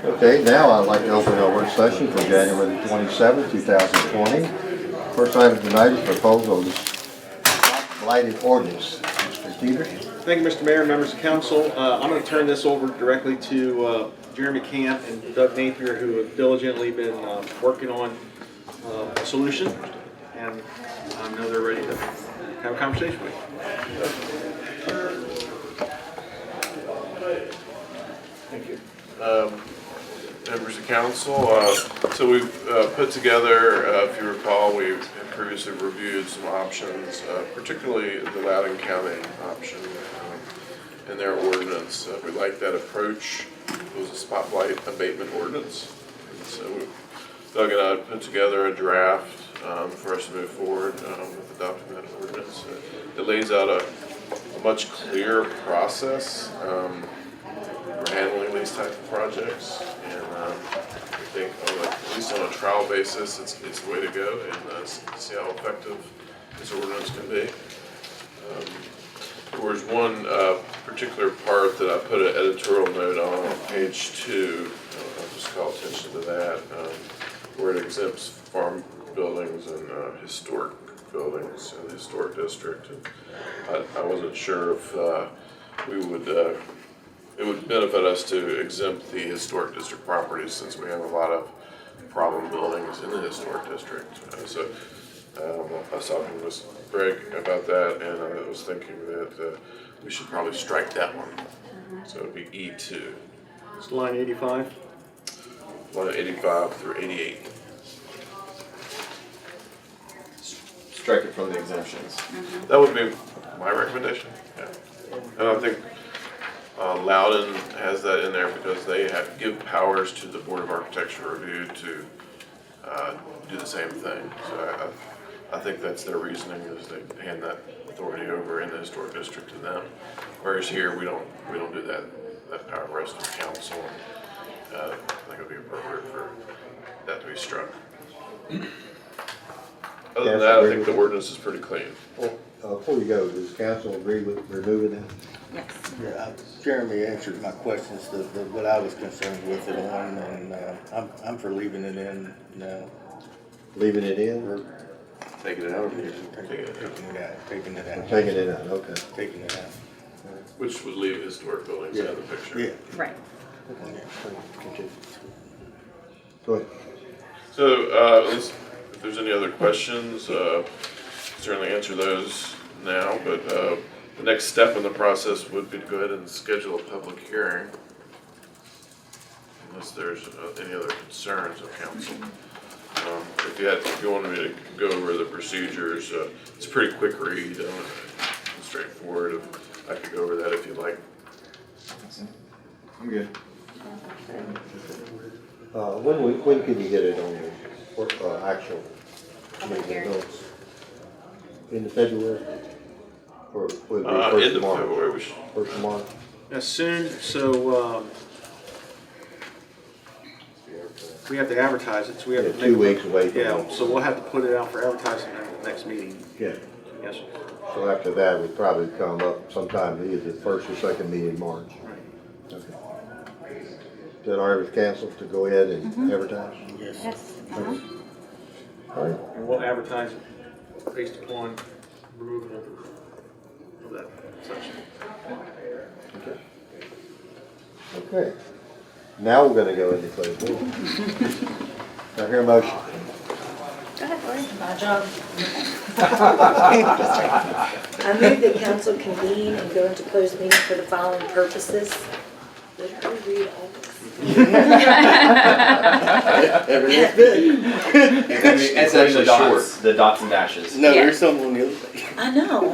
Okay, now I'd like to open our work session for January the 27th, 2020. First item tonight is proposal of the blighted ordinance. Mr. Peters? Thank you, Mr. Mayor, members of council. I'm going to turn this over directly to Jeremy Camp and Doug Napier, who have diligently been working on a solution, and I know they're ready to have a conversation with you. Thank you. Members of council, so we've put together, if you recall, we've previously reviewed some options, particularly the Loudoun County option in their ordinance. We like that approach. It was a Spot Blight Abatement ordinance. And so Doug and I put together a draft for us to move forward with adopting that ordinance. It lays out a much clearer process for handling these type of projects, and I think at least on a trial basis it's the way to go, and see how effective this ordinance can be. There was one particular part that I put an editorial note on page 2. I'll just call attention to that, where it exempts farm buildings and historic buildings in the historic district. And I wasn't sure if we would it would benefit us to exempt the historic district properties, since we have a lot of problem buildings in the historic district. So I was talking to Ms. Greg about that, and I was thinking that we should probably strike that one. So it would be E2. It's line 85. Line 85 through 88. Strike it from the exemptions. That would be my recommendation. Yeah. And I think Loudoun has that in there because they give powers to the Board of Architecture Review to do the same thing. So I think that's their reasoning, is they hand that authority over in the historic district to them. Whereas here we don't do that. That power rests with council. I think it would be appropriate for that to be struck. Other than that, I think the ordinance is pretty clean. Well, before you go, does council agree with removing that? Yes. Yeah, Jeremy answered my questions, what I was concerned with it on, and I'm for leaving it in now. Leaving it in or Taking it out. Taking it out. taking it out? Okay. Taking it out. Which would leave historic buildings out of the picture. Yeah. Right. Okay. Continue. Go ahead. So if there's any other questions, certainly answer those now, but the next step in the process would be to go ahead and schedule a public hearing, unless there's any other concerns of council. If you wanted me to go over the procedures, it's a pretty quick read, straightforward. I could go over that if you'd like. I'm good. When can you get it on the actual Public hearing. notes? In February? Or would it be End first of of March? February. First of March? As soon, so we have to advertise it, so we have to 2 weeks away from Yeah, it. so we'll have to put it out for advertising at the next meeting. Yeah. Yes, sir. So after that, we'd probably come up sometime either the first or second meeting in March. Okay. Is that all right with council to go ahead and advertise? Yes. Yes. All right. And we'll advertise it based upon removal of that section. Okay. Okay. Now we're gonna go into closed meeting. Do I hear a motion? Go ahead, Lori. My job. I move that council convene and go into closed meeting for the following purposes. Literally read all this. Everything's good. It's actually the dots and dashes. No, Yeah. there's something on the other page. I know.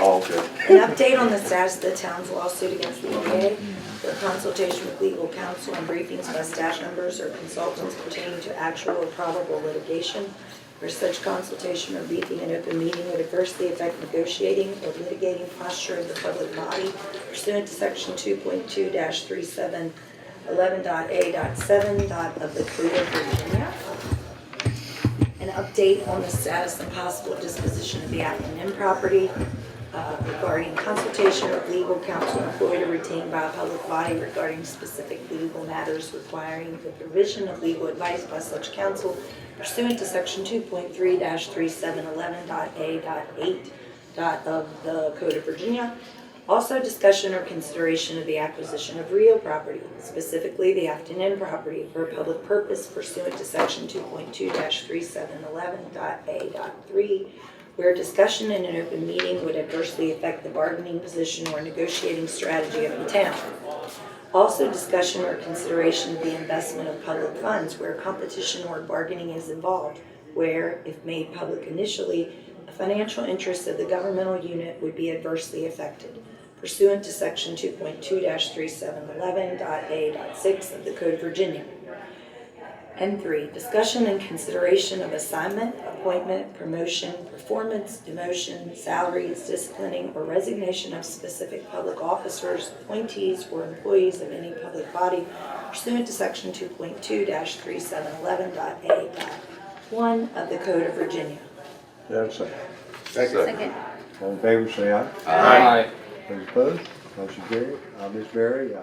Oh, okay. An update on the status of the town's lawsuit against the EPA, for consultation with legal counsel and briefings by staff members or consultants pertaining to actual or probable litigation, where such consultation or briefing in open meeting would adversely affect negotiating or litigating posture of the public body pursuant to section 2.2-3711.A.7. of the Code of Virginia. An update on the status and possible disposition of the Appleton property, regarding consultation with legal counsel employed or retained by a public body regarding specific legal matters requiring the provision of legal advice by such counsel pursuant to section 2.3-3711.a.8 of the Code of Virginia. Also, discussion or consideration of the acquisition of real property, specifically the Afton Inn property, for a public purpose pursuant to section 2.2-3711.a.3, where discussion in an open meeting would adversely affect the bargaining position or negotiating strategy of the town. Also, discussion or consideration of the investment of public funds where competition or bargaining is involved, where, if made public initially, the financial interests of the governmental unit would be adversely affected, pursuant to section 2.2-3711.a.6 of the Code of Virginia. And 3, discussion and consideration of assignment, appointment, promotion, performance, demotion, salaries, disciplining, or resignation of specific public officers, appointees, or employees of any public body pursuant to section 2.2-3711.a.1 of the Code of Virginia. Do I have a second? Second. All in favor, say aye. Aye. Those opposed, motion carried. Ms. Berry,